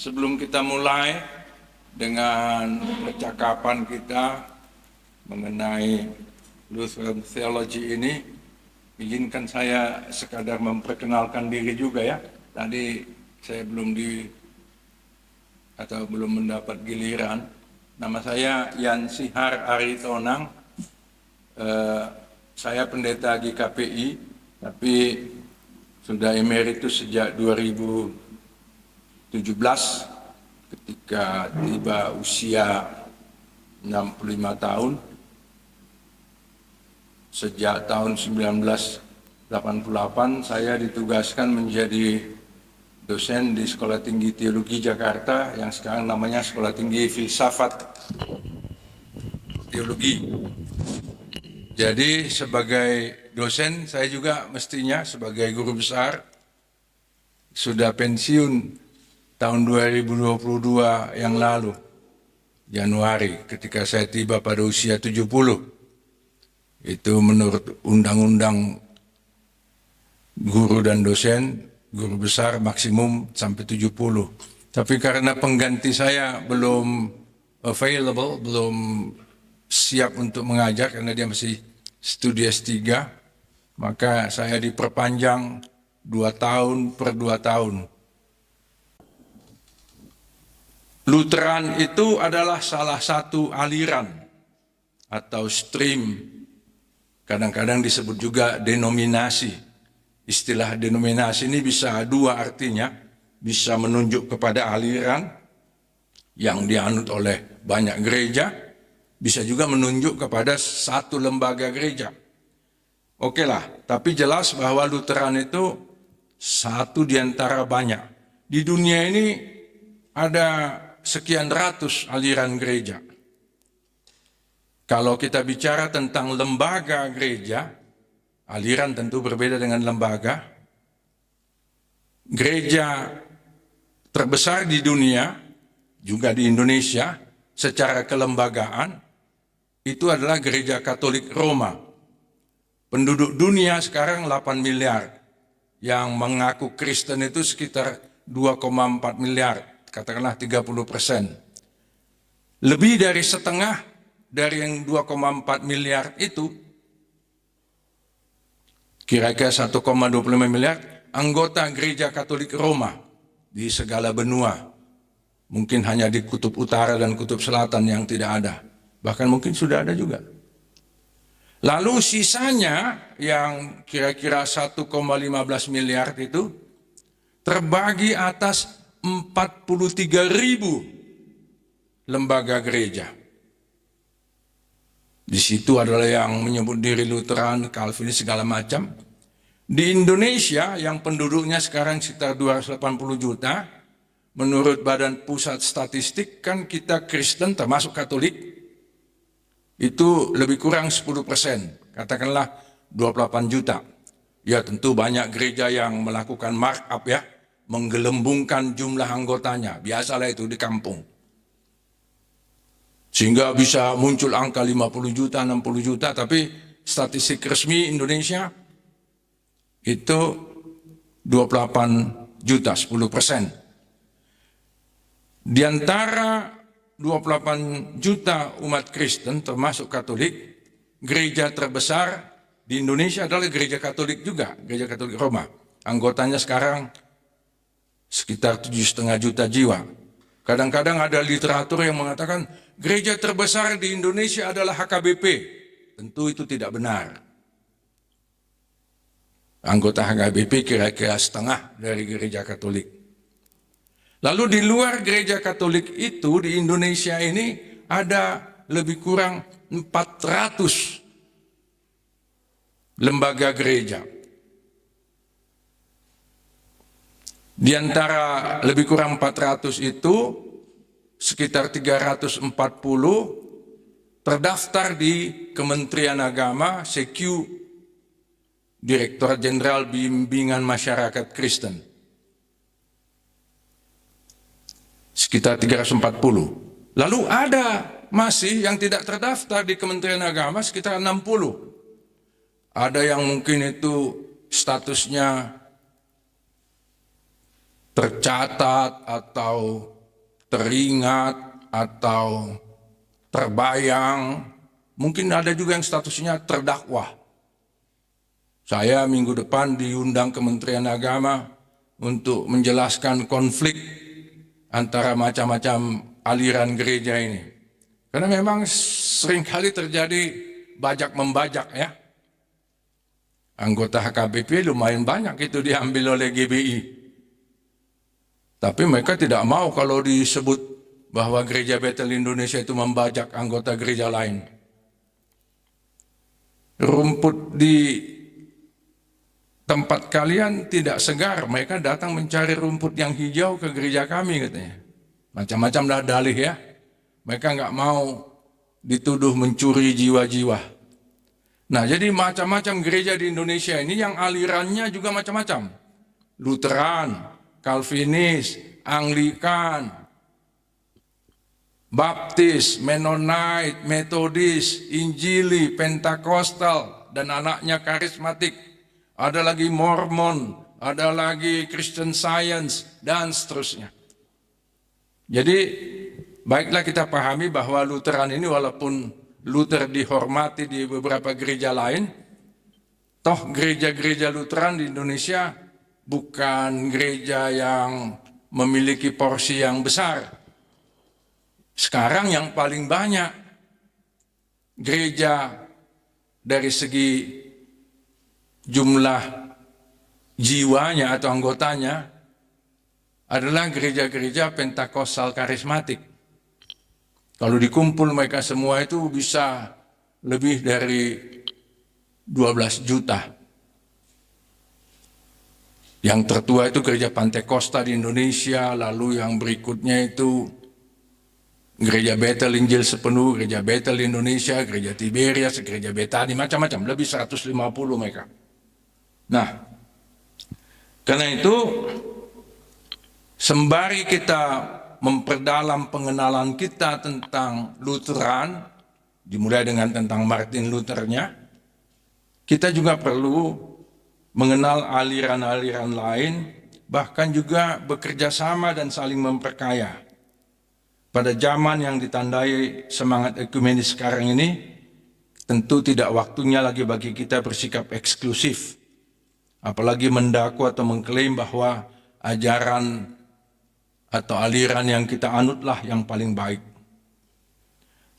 Sebelum kita mulai dengan percakapan kita mengenai Lutheran Theology ini, izinkan saya sekadar memperkenalkan diri juga ya. Tadi saya belum mendapat giliran. Nama saya Yan Sihar Aritonang. Saya pendeta GKPI, tapi sudah emeritus sejak 2017 ketika tiba usia 65 tahun. Sejak tahun 1988 saya ditugaskan menjadi dosen di Sekolah Tinggi Teologi Jakarta yang sekarang namanya Sekolah Tinggi Filsafat Teologi. Jadi sebagai dosen saya juga mestinya sebagai guru besar sudah pensiun tahun 2022 yang lalu, Januari, ketika saya tiba pada usia 70. Itu menurut undang-undang guru dan dosen, guru besar maksimum sampai 70. Tapi karena pengganti saya belum available, belum siap untuk mengajar karena dia masih studi S3, maka saya diperpanjang 2 tahun per 2 tahun. Lutheran itu adalah salah satu aliran atau stream, kadang-kadang disebut juga denominasi. Istilah denominasi ini bisa dua artinya, bisa menunjuk kepada aliran yang dianut oleh banyak gereja, bisa juga menunjuk kepada satu lembaga gereja. Oke lah, tapi jelas bahwa Lutheran itu satu di antara banyak. Di dunia ini ada sekian ratus aliran gereja. Kalau kita bicara tentang lembaga gereja, aliran tentu berbeda dengan lembaga. Gereja terbesar di dunia, juga di Indonesia, secara kelembagaan, itu adalah Gereja Katolik Roma. Penduduk dunia sekarang 8 miliar. Yang mengaku Kristen itu sekitar 2,4 miliar, katakanlah 30%. Lebih dari setengah dari yang 2,4 miliar itu, kira-kira 1,25 miliar, anggota Gereja Katolik Roma di segala benua. Mungkin hanya di kutub utara dan kutub selatan yang tidak ada. Bahkan mungkin sudah ada juga. Lalu sisanya yang kira-kira 1,15 miliar itu terbagi atas 43.000 lembaga gereja. Di situ adalah yang menyebut diri Lutheran, Calvinis, segala macam. Di Indonesia yang penduduknya sekarang sekitar 280 juta, menurut Badan Pusat Statistik kan kita Kristen termasuk Katolik, itu lebih kurang 10%, katakanlah 28 juta. Ya tentu banyak gereja yang melakukan markup ya, menggelembungkan jumlah anggotanya, biasalah itu di kampung. Sehingga bisa muncul angka 50 juta, 60 juta, tapi statistik resmi Indonesia itu 28 juta, 10%. Di antara 28 juta umat Kristen termasuk Katolik, gereja terbesar di Indonesia adalah Gereja Katolik juga, Gereja Katolik Roma. Anggotanya sekarang sekitar 7,5 juta jiwa. Kadang-kadang ada literatur yang mengatakan gereja terbesar di Indonesia adalah HKBP. Tentu itu tidak benar. Anggota HKBP kira-kira setengah dari Gereja Katolik. Lalu di luar Gereja Katolik itu di Indonesia ini ada lebih kurang 400 lembaga gereja. Di antara lebih kurang 400 itu sekitar 340 terdaftar di Kementerian Agama, CQ, Direktorat Jenderal Bimbingan Masyarakat Kristen. Sekitar 340. Lalu ada masih yang tidak terdaftar di Kementerian Agama sekitar 60. Ada yang mungkin itu statusnya tercatat atau teringat atau terbayang. Mungkin ada juga yang statusnya terdakwa. Saya minggu depan diundang Kementerian Agama untuk menjelaskan konflik antara macam-macam aliran gereja ini. Karena memang seringkali terjadi bajak-membajak ya. Anggota HKBP lumayan banyak itu diambil oleh GBI. Tapi mereka tidak mau kalau disebut bahwa Gereja Bethel Indonesia itu membajak anggota gereja lain. Rumput di tempat kalian tidak segar, mereka datang mencari rumput yang hijau ke gereja kami katanya. Macam-macam dah dalih ya. Mereka nggak mau dituduh mencuri jiwa-jiwa. Nah, jadi macam-macam gereja di Indonesia ini yang alirannya juga macam-macam. Lutheran, Calvinis, Anglikan, Baptis, Mennonite, Metodis, Injili, Pentakostal, dan anaknya karismatik. Ada lagi Mormon, ada lagi Christian Science, dan seterusnya. Jadi, baiklah kita pahami bahwa Lutheran ini walaupun Luther dihormati di beberapa gereja lain, toh gereja-gereja Lutheran di Indonesia bukan gereja yang memiliki porsi yang besar. Sekarang yang paling banyak gereja dari segi jumlah jiwanya atau anggotanya adalah gereja-gereja Pentakostal karismatik. Kalau dikumpul mereka semua itu bisa lebih dari 12 juta. Yang tertua itu gereja Pantekosta di Indonesia, lalu yang berikutnya itu Gereja Bethel Injil Sepenuh, Gereja Bethel Indonesia, Gereja Tiberias, Gereja Betani, macam-macam, lebih 150 mereka. Nah, karena itu sembari kita memperdalam pengenalan kita tentang Lutheran, dimulai dengan tentang Martin Luthernya, kita juga perlu mengenal aliran-aliran lain, bahkan juga bekerja sama dan saling memperkaya. Pada zaman yang ditandai semangat ekumenis sekarang ini, tentu tidak waktunya lagi bagi kita bersikap eksklusif, apalagi mendakwa atau mengklaim bahwa ajaran atau aliran yang kita anutlah yang paling baik.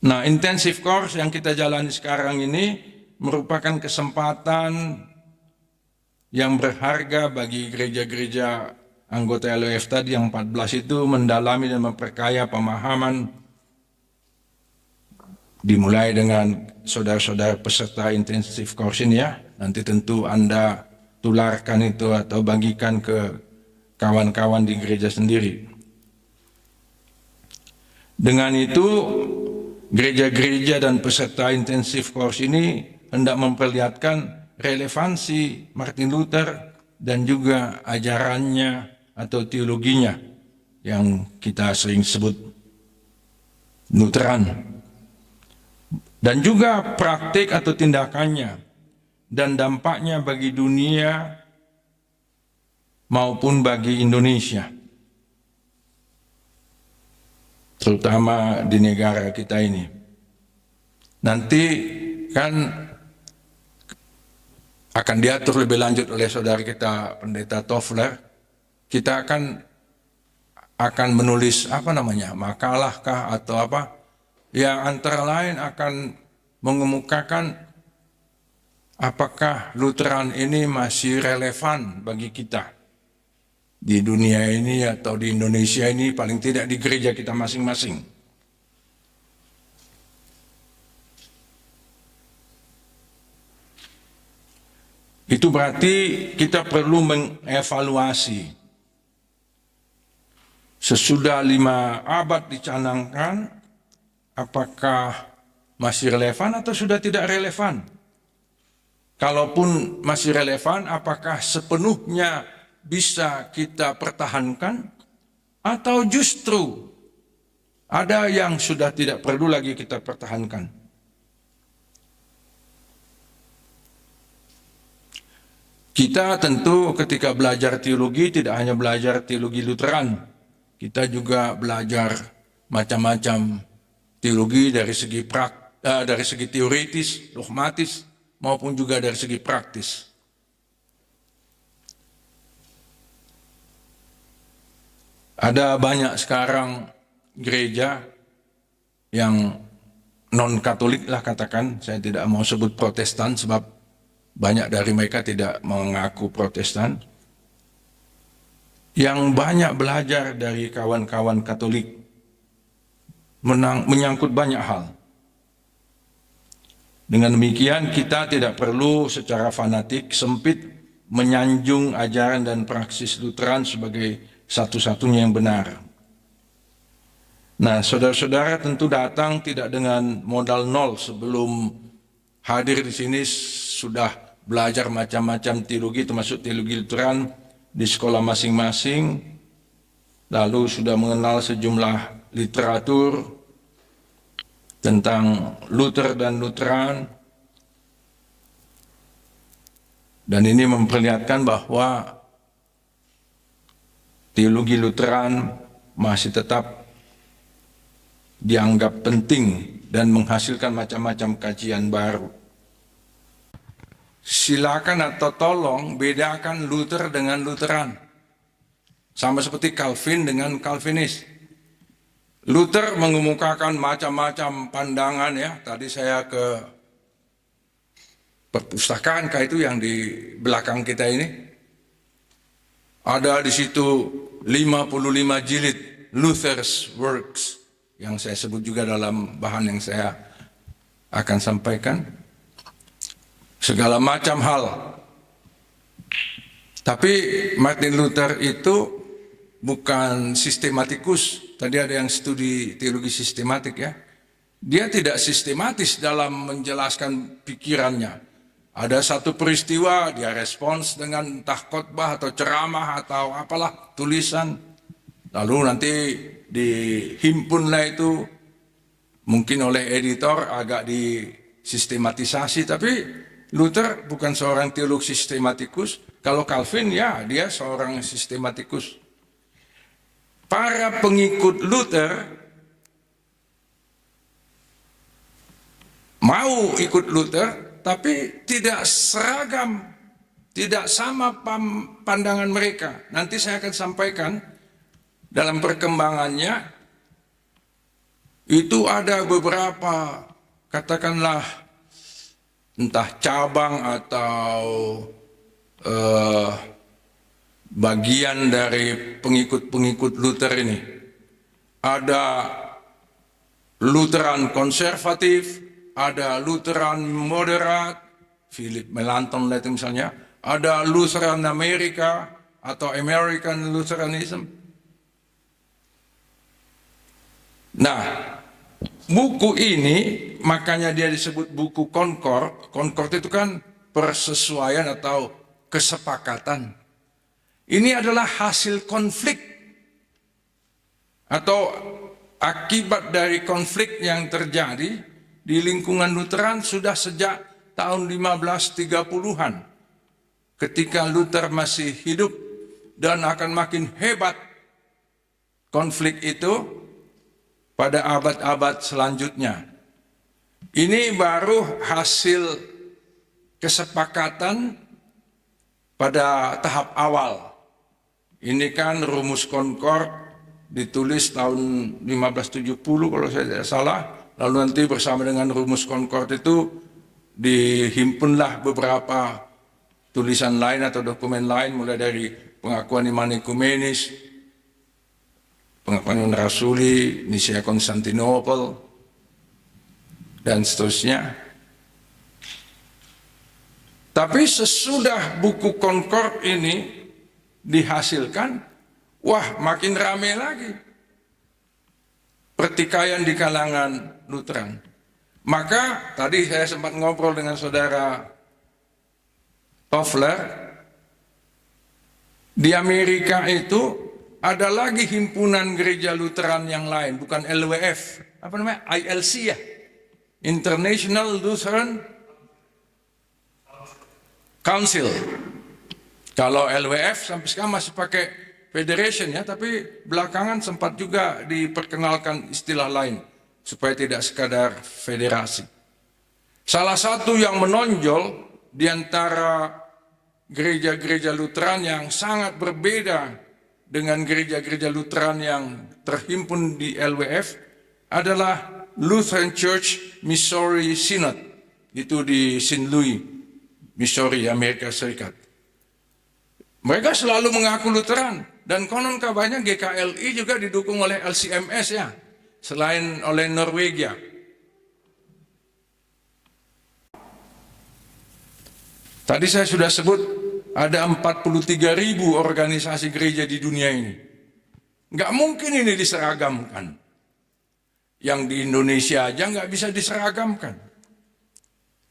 Nah, intensive course yang kita jalani sekarang ini merupakan kesempatan yang berharga bagi gereja-gereja anggota LOF tadi yang 14 itu mendalami dan memperkaya pemahaman, dimulai dengan saudara-saudara peserta intensive course ini ya. Nanti tentu Anda tularkan itu atau bagikan ke kawan-kawan di gereja sendiri. Dengan itu, gereja-gereja dan peserta intensif course ini hendak memperlihatkan relevansi Martin Luther dan juga ajarannya atau teologinya yang kita sering sebut Lutheran. Dan juga praktik atau tindakannya dan dampaknya bagi dunia maupun bagi Indonesia, terutama di negara kita ini. Nanti kan akan diatur lebih lanjut oleh saudara kita Pendeta Toffler. Kita akan menulis makalah kah atau apa, yang antara lain akan mengemukakan apakah Lutheran ini masih relevan bagi kita di dunia ini atau di Indonesia ini, paling tidak di gereja kita masing-masing. Itu berarti kita perlu mengevaluasi. Sesudah 5 abad dicanangkan, apakah masih relevan atau sudah tidak relevan? Kalaupun masih relevan, apakah sepenuhnya bisa kita pertahankan, atau justru ada yang sudah tidak perlu lagi kita pertahankan? Kita tentu ketika belajar teologi tidak hanya belajar teologi Lutheran, kita juga belajar macam-macam teologi dari segi teoritis, dogmatis, maupun juga dari segi praktis. Ada banyak sekarang gereja yang non-Katolik lah katakan, saya tidak mau sebut Protestan sebab banyak dari mereka tidak mengaku Protestan, yang banyak belajar dari kawan-kawan Katolik menyangkut banyak hal. Dengan demikian kita tidak perlu secara fanatik, sempit menyanjung ajaran dan praksis Lutheran sebagai satu-satunya yang benar. Nah, saudara-saudara tentu datang tidak dengan modal nol. Sebelum hadir di sini sudah belajar macam-macam teologi, termasuk teologi Lutheran di sekolah masing-masing, lalu sudah mengenal sejumlah literatur tentang Luther dan Lutheran, dan ini memperlihatkan bahwa teologi Lutheran masih tetap dianggap penting dan menghasilkan macam-macam kajian baru. Silakan atau tolong bedakan Luther dengan Lutheran. Sama seperti Calvin dengan Calvinis. Luther mengemukakan macam-macam pandangan ya. Tadi saya ke perpustakaan itu yang di belakang kita ini. Ada di situ 55 jilid Luther's Works yang saya sebut juga dalam bahan yang saya akan sampaikan. Segala macam hal. Tapi Martin Luther itu bukan sistematikus. Tadi ada yang studi teologi sistematik ya. Dia tidak sistematis dalam menjelaskan pikirannya. Ada satu peristiwa, dia respons dengan entah khotbah atau ceramah atau apalah tulisan. Lalu nanti dihimpunlah itu mungkin oleh editor agak disistematisasi. Tapi Luther bukan seorang teolog sistematikus. Kalau Calvin ya dia seorang sistematikus. Para pengikut Luther mau ikut Luther, tapi tidak seragam, tidak sama pandangan mereka. Nanti saya akan sampaikan dalam perkembangannya, itu ada beberapa, katakanlah, entah cabang atau bagian dari pengikut-pengikut Luther ini. Ada Lutheran konservatif, ada Lutheran moderat, Philip Melanchthon itu misalnya, ada Lutheran Amerika atau American Lutheranism. Nah, buku ini makanya dia disebut buku Concord. Concord itu kan persesuaian atau kesepakatan. Ini adalah hasil konflik atau akibat dari konflik yang terjadi di lingkungan Lutheran sudah sejak tahun 1530-an. Ketika Luther masih hidup dan akan makin hebat konflik itu pada abad-abad selanjutnya. Ini baru hasil kesepakatan pada tahap awal. Ini kan rumus Concord ditulis tahun 1570 kalau saya tidak salah. Lalu nanti bersama dengan rumus Concord itu dihimpunlah beberapa tulisan lain atau dokumen lain, mulai dari pengakuan iman ekumenis, pengakuan iman rasuli, Nicea Konstantinopel, dan seterusnya. Tapi sesudah buku Concord ini dihasilkan, wah makin ramai lagi pertikaian di kalangan Lutheran. Maka tadi saya sempat ngobrol dengan saudara Toffler, di Amerika itu ada lagi himpunan gereja Lutheran yang lain, bukan LWF, apa namanya, ILC ya, International Lutheran Council. Kalau LWF sampai sekarang masih pakai federation ya, tapi belakangan sempat juga diperkenalkan istilah lain supaya tidak sekadar federasi. Salah satu yang menonjol di antara gereja-gereja Lutheran yang sangat berbeda dengan gereja-gereja Lutheran yang terhimpun di LWF adalah Lutheran Church Missouri Synod, itu di St. Louis, Missouri, Amerika Serikat. Mereka selalu mengaku Lutheran, dan konon kabarnya GKLI juga didukung oleh LCMS ya, selain oleh Norwegia. Tadi saya sudah sebut ada 43.000 organisasi gereja di dunia ini. Nggak mungkin ini diseragamkan. Yang di Indonesia aja nggak bisa diseragamkan.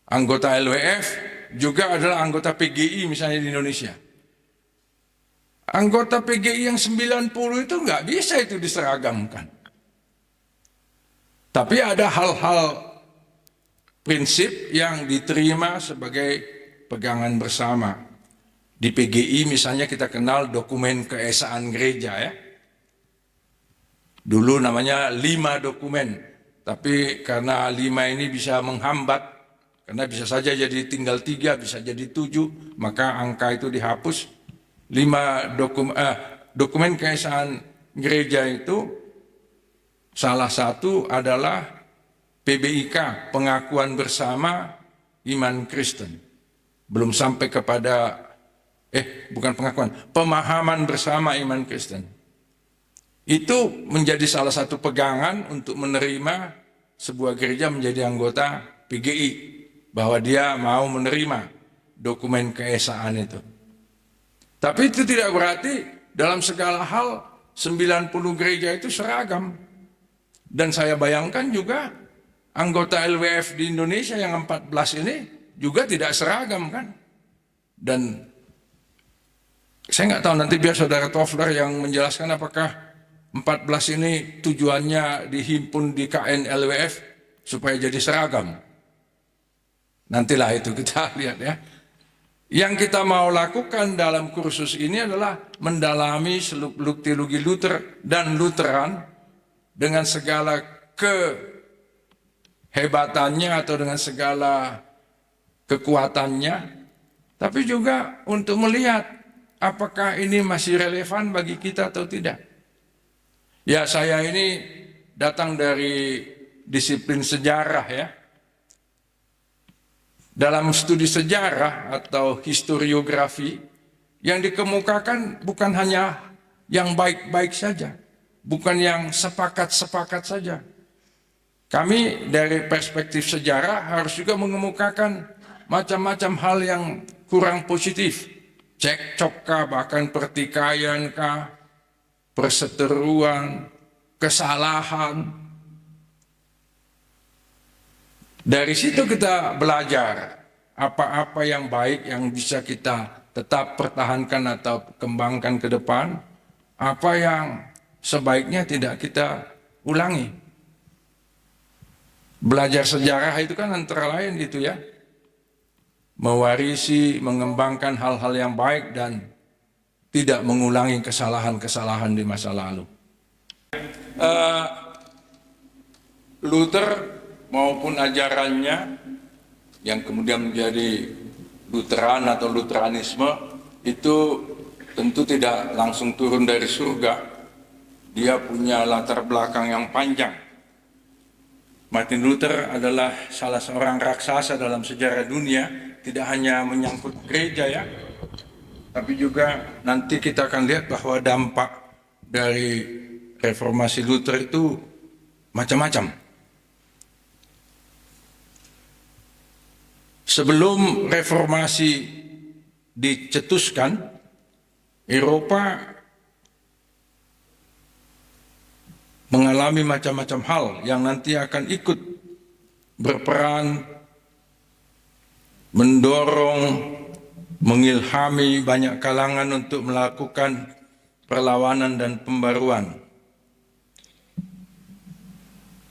Anggota LWF juga adalah anggota PGI misalnya di Indonesia. Anggota PGI yang 90 itu nggak bisa itu diseragamkan. Tapi ada hal-hal prinsip yang diterima sebagai pegangan bersama. Di PGI misalnya kita kenal dokumen keesaan gereja ya. Dulu namanya 5 dokumen, tapi karena 5 ini bisa menghambat, karena bisa saja jadi tinggal 3, bisa jadi 7, maka angka itu dihapus. 5 dokumen keesaan gereja itu salah satu adalah PBIK, pengakuan bersama iman Kristen. Belum sampai kepada bukan pengakuan, pemahaman bersama iman Kristen. Itu menjadi salah satu pegangan untuk menerima sebuah gereja menjadi anggota PGI, bahwa dia mau menerima dokumen keesaan itu. Tapi itu tidak berarti dalam segala hal 90 gereja itu seragam. Dan saya bayangkan juga anggota LWF di Indonesia yang 14 ini juga tidak seragam kan. Dan saya nggak tahu, nanti biar saudara Toffler yang menjelaskan apakah 14 ini tujuannya dihimpun di KN LWF supaya jadi seragam. Nantilah itu kita lihat ya. Yang kita mau lakukan dalam kursus ini adalah mendalami seluk-beluk teologi Luther dan Lutheran dengan segala kehebatannya atau dengan segala kekuatannya, tapi juga untuk melihat apakah ini masih relevan bagi kita atau tidak. Ya, saya ini datang dari disiplin sejarah ya. Dalam studi sejarah atau historiografi, yang dikemukakan bukan hanya yang baik-baik saja, bukan yang sepakat-sepakat saja. Kami dari perspektif sejarah harus juga mengemukakan macam-macam hal yang kurang positif, cekcok kah, bahkan pertikaian kah, perseteruan, kesalahan. Dari situ kita belajar apa-apa yang baik yang bisa kita tetap pertahankan atau kembangkan ke depan, apa yang sebaiknya tidak kita ulangi. Belajar sejarah itu kan antara lain itu ya, mewarisi, mengembangkan hal-hal yang baik dan tidak mengulangi kesalahan-kesalahan di masa lalu. Luther maupun ajarannya yang kemudian menjadi Lutheran atau Lutheranisme itu tentu tidak langsung turun dari surga. Dia punya latar belakang yang panjang. Martin Luther adalah salah seorang raksasa dalam sejarah dunia, tidak hanya menyangkut gereja ya, tapi juga nanti kita akan lihat bahwa dampak dari reformasi Luther itu macam-macam. Sebelum reformasi dicetuskan, Eropa mengalami macam-macam hal yang nanti akan ikut berperan mendorong, mengilhami banyak kalangan untuk melakukan perlawanan dan pembaruan.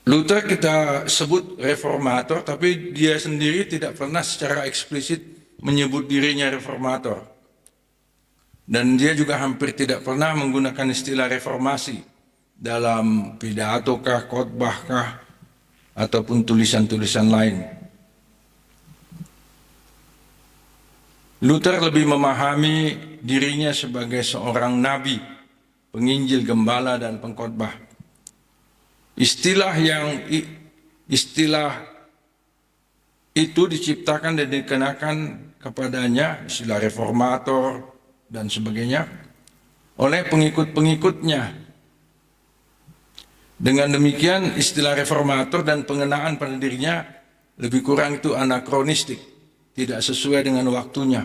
Luther kita sebut reformator, tapi dia sendiri tidak pernah secara eksplisit menyebut dirinya reformator. Dan dia juga hampir tidak pernah menggunakan istilah reformasi dalam pidatokah, khotbahkah, ataupun tulisan-tulisan lain. Luther lebih memahami dirinya sebagai seorang nabi, penginjil, gembala, dan pengkhotbah. Istilah itu diciptakan dan dikenakan kepadanya, istilah reformator dan sebagainya, oleh pengikut-pengikutnya. Dengan demikian, istilah reformator dan pengenaan pada dirinya lebih kurang itu anakronistik, tidak sesuai dengan waktunya.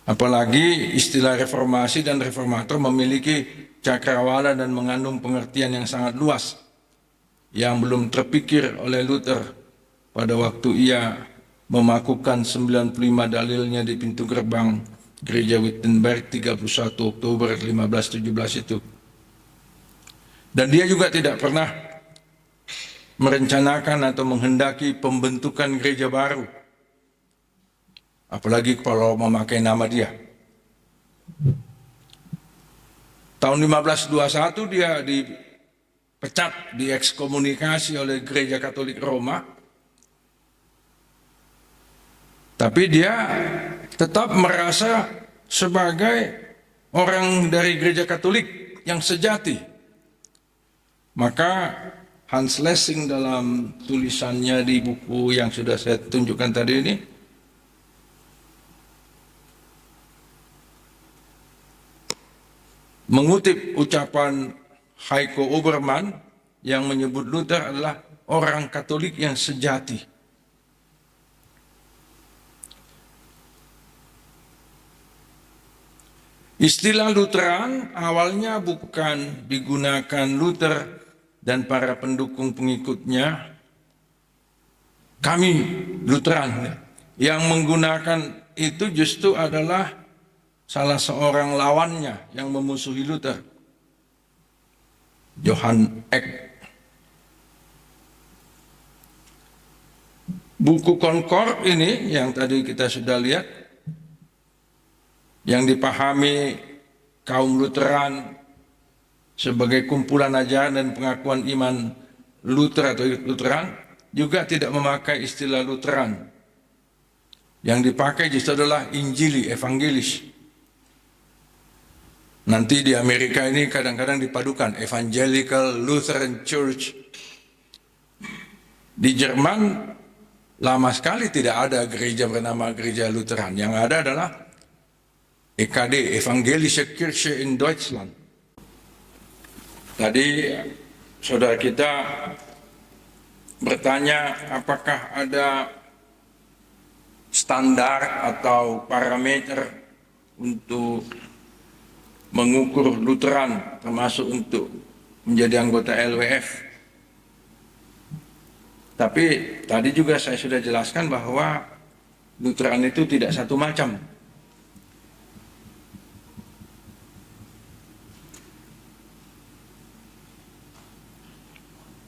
Apalagi istilah reformasi dan reformator memiliki cakrawala dan mengandung pengertian yang sangat luas, yang belum terpikir oleh Luther pada waktu ia memakukan 95 dalilnya di pintu gerbang gereja Wittenberg 31 Oktober 1517 itu. Dan dia juga tidak pernah merencanakan atau menghendaki pembentukan gereja baru, apalagi kalau memakai nama dia. Tahun 1521 dia dipecat, diekskomunikasi oleh Gereja Katolik Roma, tapi dia tetap merasa sebagai orang dari Gereja Katolik yang sejati. Maka Hans Lessing dalam tulisannya di buku yang sudah saya tunjukkan tadi ini, mengutip ucapan Heiko Obermann yang menyebut Luther adalah orang Katolik yang sejati. Istilah Lutheran awalnya bukan digunakan Luther dan para pendukung pengikutnya. Kami Lutheran, yang menggunakan itu justru adalah salah seorang lawannya yang memusuhi Luther, Johann Eck. Buku Concord ini yang tadi kita sudah lihat, yang dipahami kaum Lutheran sebagai kumpulan ajaran dan pengakuan iman Luther atau Lutheran, juga tidak memakai istilah Lutheran. Yang dipakai justru adalah Injili, Evangelis. Nanti di Amerika ini kadang-kadang dipadukan Evangelical Lutheran Church. Di Jerman lama sekali tidak ada gereja bernama gereja Lutheran. Yang ada adalah EKD, Evangelische Kirche in Deutschland. Tadi saudara kita bertanya apakah ada standar atau parameter untuk mengukur Lutheran termasuk untuk menjadi anggota LWF. Tapi tadi juga saya sudah jelaskan bahwa Lutheran itu tidak satu macam.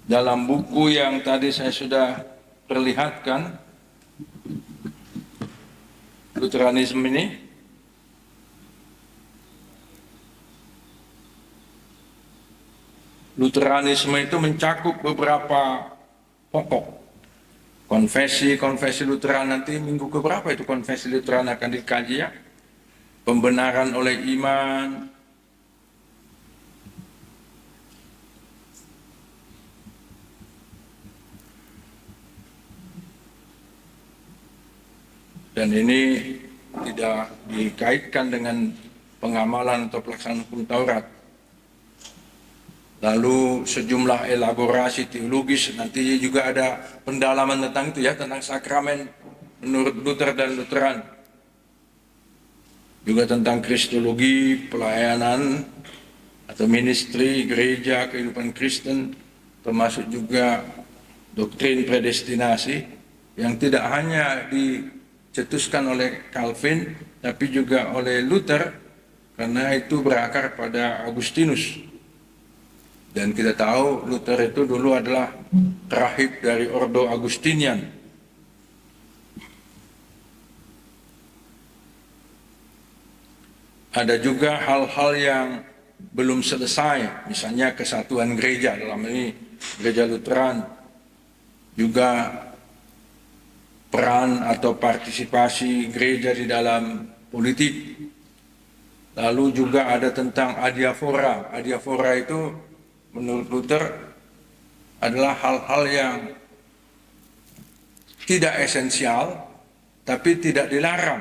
Dalam buku yang tadi saya sudah perlihatkan, Lutheranisme ini, Lutheranisme itu mencakup beberapa pokok. Konfesi Lutheran, nanti minggu keberapa itu konfesi Lutheran akan dikaji ya. Pembenaran oleh iman, dan ini tidak dikaitkan dengan pengamalan atau pelaksanaan hukum Taurat. Lalu sejumlah elaborasi teologis, nanti juga ada pendalaman tentang itu ya, tentang sakramen menurut Luther dan Lutheran. Juga tentang kristologi, pelayanan atau ministry, gereja, kehidupan Kristen, termasuk juga doktrin predestinasi yang tidak hanya dicetuskan oleh Calvin, tapi juga oleh Luther, karena itu berakar pada Agustinus. Dan kita tahu Luther itu dulu adalah rahib dari Ordo Agustinian. ada juga hal-hal yang belum selesai, misalnya kesatuan gereja, dalam ini gereja Lutheran, juga peran atau partisipasi gereja di dalam politik. Lalu juga ada tentang adiafora. Adiafora itu menurut Luther adalah hal-hal yang tidak esensial, tapi tidak dilarang.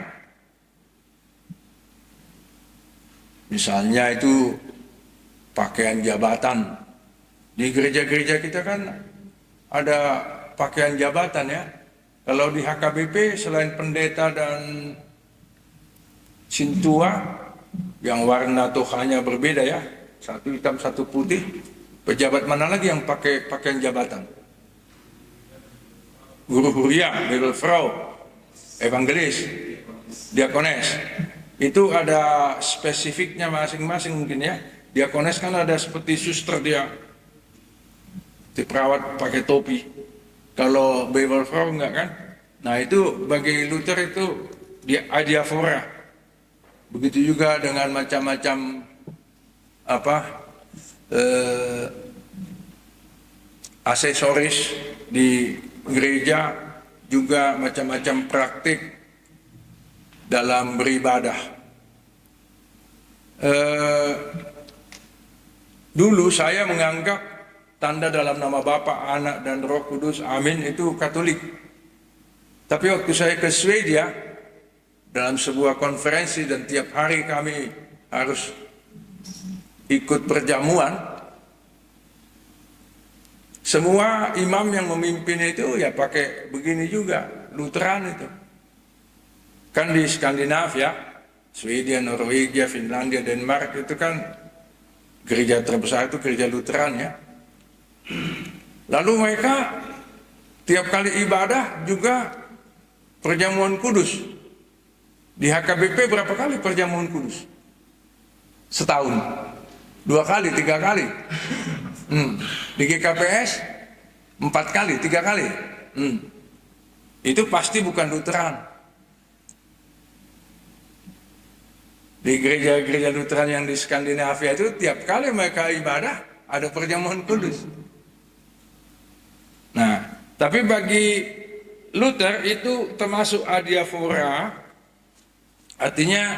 Misalnya itu pakaian jabatan. Di gereja-gereja kita kan ada pakaian jabatan ya. Kalau di HKBP selain pendeta dan sintua yang warna tohanya berbeda ya, satu hitam satu putih, pejabat mana lagi yang pakai pakaian jabatan? Guru huria, bibelfrau, evangelis, diakones. Itu ada spesifiknya masing-masing mungkin ya. Diakones kan ada seperti suster, dia di perawat pakai topi. Kalau bibelfrau enggak kan? Nah itu bagi Luther itu dia adiafora. Begitu juga dengan macam-macam aksesoris di gereja, juga macam-macam praktik dalam beribadah. Dulu saya menganggap tanda dalam nama Bapa, Anak, dan Roh Kudus, amin, itu Katolik. Tapi waktu saya ke Swedia, dalam sebuah konferensi dan tiap hari kami harus ikut perjamuan, semua imam yang memimpin itu ya pakai begini juga, Lutheran itu. Kan di Skandinavia, Swedia, Norwegia, Finlandia, Denmark itu kan gereja terbesar itu gereja Lutheran ya. Lalu mereka tiap kali ibadah juga perjamuan kudus. Di HKBP berapa kali perjamuan kudus? Setahun, 2 kali, 3 kali. Di GKPS 4 kali, 3 kali. Itu pasti bukan Lutheran. Di gereja-gereja Lutheran yang di Skandinavia itu tiap kali mereka ibadah ada perjamuan kudus. Nah, tapi bagi Luther itu termasuk adiafora, artinya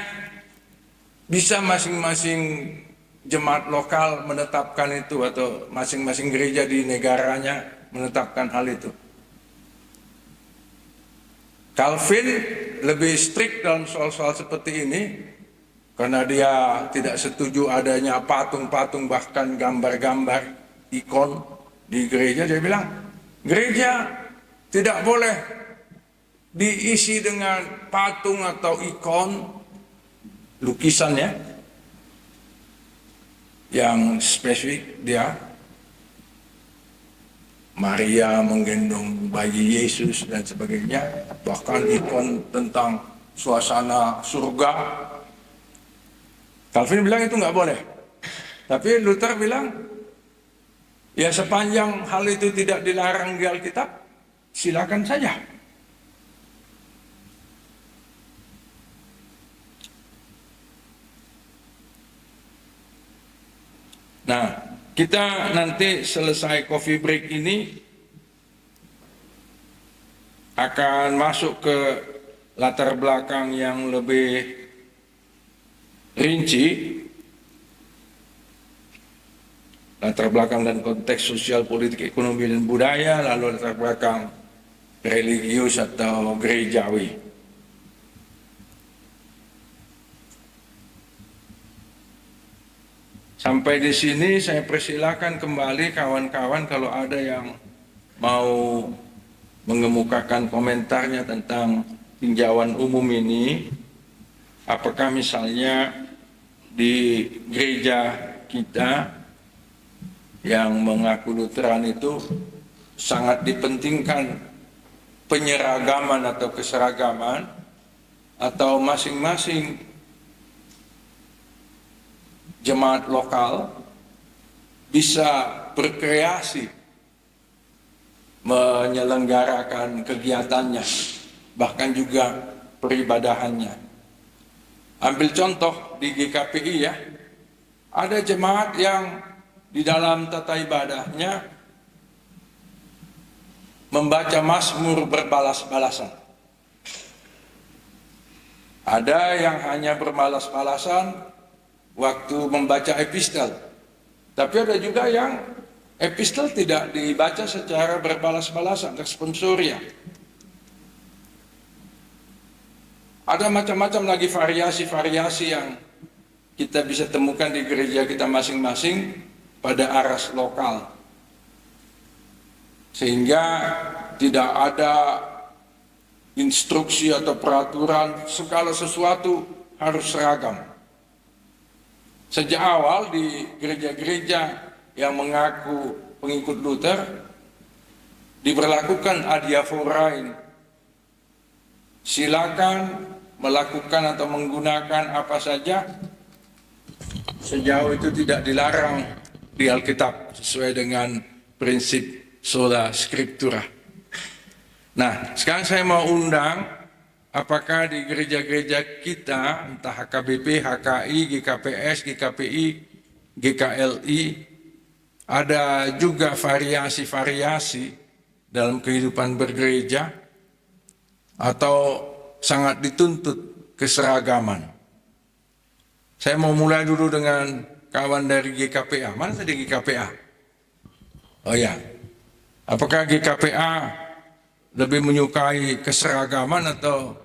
bisa masing-masing jemaat lokal menetapkan itu, atau masing-masing gereja di negaranya menetapkan hal itu. Calvin lebih strict dalam soal-soal seperti ini, karena dia tidak setuju adanya patung-patung bahkan gambar-gambar ikon di gereja. Dia bilang gereja tidak boleh diisi dengan patung atau ikon, lukisan ya, yang spesifik. Dia Maria menggendong bayi Yesus dan sebagainya, bahkan ikon tentang suasana surga. Calvin bilang itu nggak boleh. Tapi Luther bilang, ya sepanjang hal itu tidak dilarang di Alkitab, silakan saja. Nah, kita nanti selesai coffee break ini akan masuk ke latar belakang yang lebih rinci, latar belakang dan konteks sosial, politik, ekonomi, dan budaya, lalu latar belakang religius atau gerejawi. Sampai di sini saya persilakan kembali kawan-kawan kalau ada yang mau mengemukakan komentarnya tentang tinjauan umum ini. Apakah misalnya di gereja kita yang mengaku Lutheran itu sangat dipentingkan penyeragaman atau keseragaman, atau masing-masing jemaat lokal bisa berkreasi menyelenggarakan kegiatannya, bahkan juga peribadahannya. Ambil contoh di GKPI ya, ada jemaat yang di dalam tata ibadahnya membaca Mazmur berbalas-balasan. Ada yang hanya berbalas-balasan waktu membaca epistel. Tapi ada juga yang epistel tidak dibaca secara berbalas-balasan, responsoria. Ada macam-macam lagi variasi-variasi yang kita bisa temukan di gereja kita masing-masing pada aras lokal. Sehingga tidak ada instruksi atau peraturan, segala sesuatu harus seragam. Sejak awal di gereja-gereja yang mengaku pengikut Luther, diberlakukan adiaphora. Silakan melakukan atau menggunakan apa saja sejauh itu tidak dilarang di Alkitab sesuai dengan prinsip sola scriptura. Nah, sekarang saya mau undang apakah di gereja-gereja kita, entah HKBP, HKI, GKPS, GKPI, GKLI, ada juga variasi-variasi dalam kehidupan bergereja atau sangat dituntut keseragaman. Saya mau mulai dulu dengan kawan dari GKPA. Mana tadi GKPA? Oh ya, apakah GKPA lebih menyukai keseragaman atau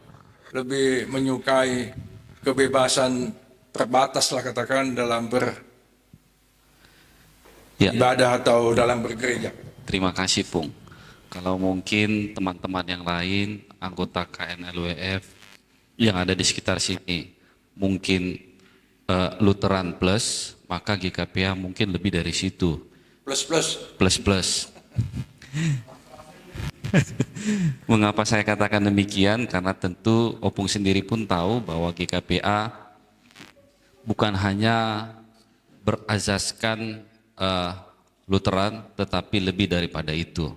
lebih menyukai kebebasan terbatas lah katakan dalam beribadah atau dalam bergereja? Terima kasih, Pung. Kalau mungkin teman-teman yang lain, anggota KNLWF yang ada di sekitar sini, mungkin Lutheran plus, maka GKPA mungkin lebih dari situ. Plus. Mengapa saya katakan demikian? Karena tentu Opung sendiri pun tahu bahwa GKPA bukan hanya berazaskan Lutheran, tetapi lebih daripada itu.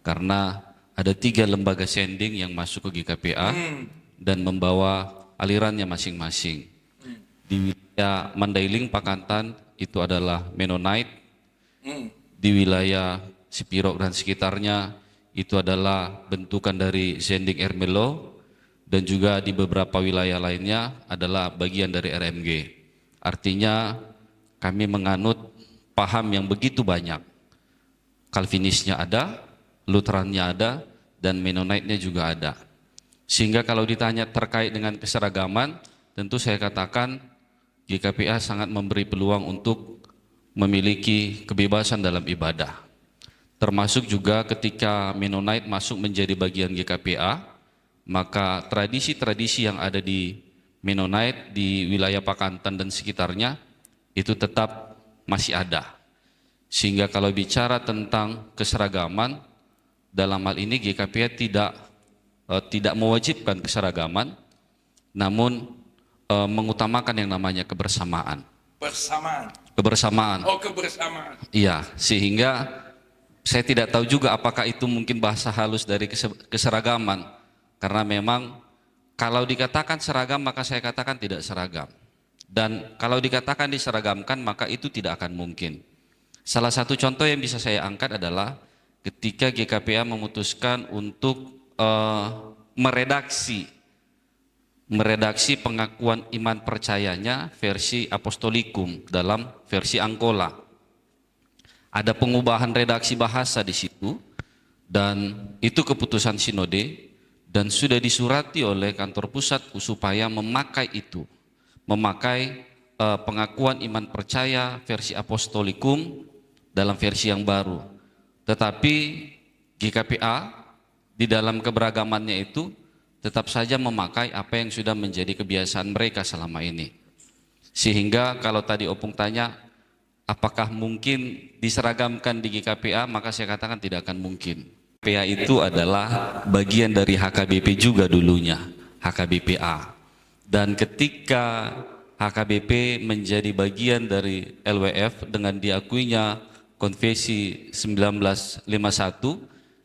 Karena ada 3 lembaga sending yang masuk ke GKPA dan membawa alirannya masing-masing. Di wilayah Mandailing, Pakantan itu adalah Mennonite. Di wilayah Sipirok dan sekitarnya itu adalah bentukan dari sending Ermelo, dan juga di beberapa wilayah lainnya adalah bagian dari RMG. Artinya kami menganut paham yang begitu banyak. Calvinisnya ada, Lutherannya ada, dan Mennonite-nya juga ada. Sehingga kalau ditanya terkait dengan keseragaman, tentu saya katakan GKPA sangat memberi peluang untuk memiliki kebebasan dalam ibadah. Termasuk juga ketika Mennonite masuk menjadi bagian GKPA, maka tradisi-tradisi yang ada di Mennonite, di wilayah Pakantan dan sekitarnya, itu tetap masih ada. Sehingga kalau bicara tentang keseragaman, dalam hal ini GKPA tidak mewajibkan keseragaman, namun mengutamakan yang namanya kebersamaan. Kebersamaan. Oh, kebersamaan. Iya, sehingga saya tidak tahu juga apakah itu mungkin bahasa halus dari keseragaman, karena memang kalau dikatakan seragam maka saya katakan tidak seragam, dan kalau dikatakan diseragamkan maka itu tidak akan mungkin. Salah satu contoh yang bisa saya angkat adalah ketika GKPA memutuskan untuk meredaksi pengakuan iman percayanya versi apostolikum dalam versi Angkola. Ada pengubahan redaksi bahasa di situ, dan itu keputusan sinode dan sudah disurati oleh kantor pusat supaya memakai pengakuan iman percaya versi apostolikum dalam versi yang baru. Tetapi GKPA di dalam keberagamannya itu tetap saja memakai apa yang sudah menjadi kebiasaan mereka selama ini. Sehingga kalau tadi Opung tanya, apakah mungkin diseragamkan di GKPA, maka saya katakan tidak akan mungkin. GKPA itu adalah bagian dari HKBP juga dulunya, HKBPA. Dan ketika HKBP menjadi bagian dari LWF dengan diakuinya Konvensi 1951,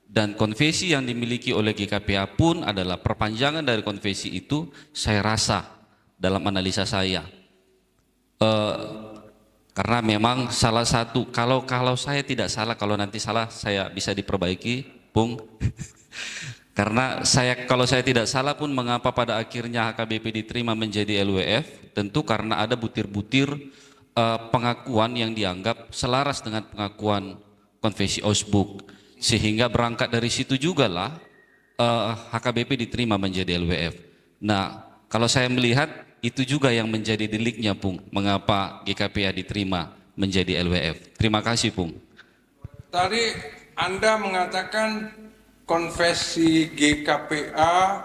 dan konvensi yang dimiliki oleh GKPA pun adalah perpanjangan dari konvensi itu, saya rasa dalam analisa saya Karena memang salah satu, kalau saya tidak salah, kalau nanti salah saya bisa diperbaiki, Pung. Karena kalau saya tidak salah pun, mengapa pada akhirnya HKBP diterima menjadi LWF, tentu karena ada butir-butir pengakuan yang dianggap selaras dengan pengakuan Konvensi Augsburg, sehingga berangkat dari situ juga lah HKBP diterima menjadi LWF. Nah, kalau saya melihat itu juga yang menjadi deliknya, Pung, mengapa GKPA diterima menjadi LWF. Terima kasih, Pung. Tadi Anda mengatakan konvensi GKPA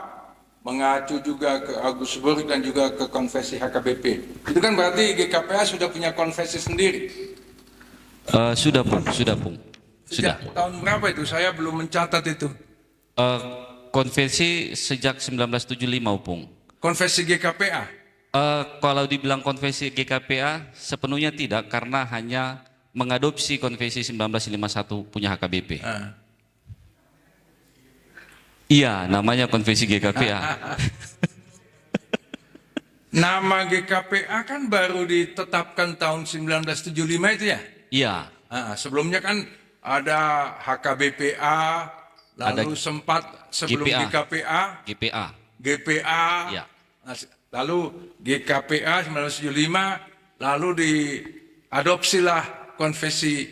mengacu juga ke Augsburg dan juga ke konvensi HKBP. Itu kan berarti GKPA sudah punya konvensi sendiri. Sudah, Pung. Sudah. Sejak tahun berapa itu? Saya belum mencatat itu. Konvensi sejak 1975, Pung. Konvensi GKPA. Kalau dibilang konvensi GKPA sepenuhnya tidak, karena hanya mengadopsi konvensi 1951 punya HKBP. Iya, namanya konvensi GKPA. Nama GKPA kan baru ditetapkan tahun 1975 itu ya? Iya. Sebelumnya kan ada HKBPA, lalu sempat sebelum GKPA, GPA, ya. Lalu GKPA 1975, lalu diadopsilah konvensi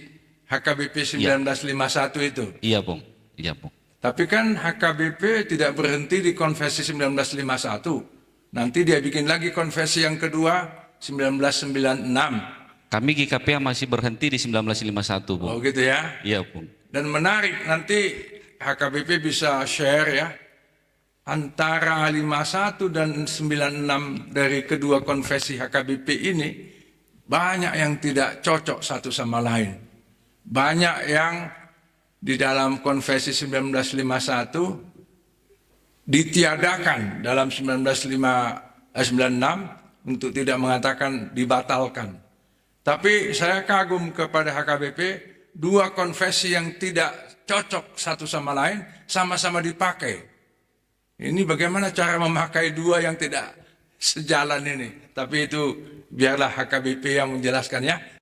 HKBP 1951 itu. Iya, Bung. Iya, Bung. Tapi kan HKBP tidak berhenti di konvensi 1951. Nanti dia bikin lagi konvensi yang kedua 1996. Kami GKPA masih berhenti di 1951, Bung. Oh gitu ya? Iya, Bung. Dan menarik, nanti HKBP bisa share ya, antara 51 dan 96 dari kedua konvensi HKBP ini banyak yang tidak cocok satu sama lain. Banyak yang di dalam konvensi 1951 ditiadakan dalam 1996 untuk tidak mengatakan dibatalkan. Tapi saya kagum kepada HKBP, dua konvensi yang tidak cocok satu sama lain sama-sama dipakai. Ini bagaimana cara memakai dua yang tidak sejalan ini. Tapi itu biarlah HKBP yang menjelaskannya.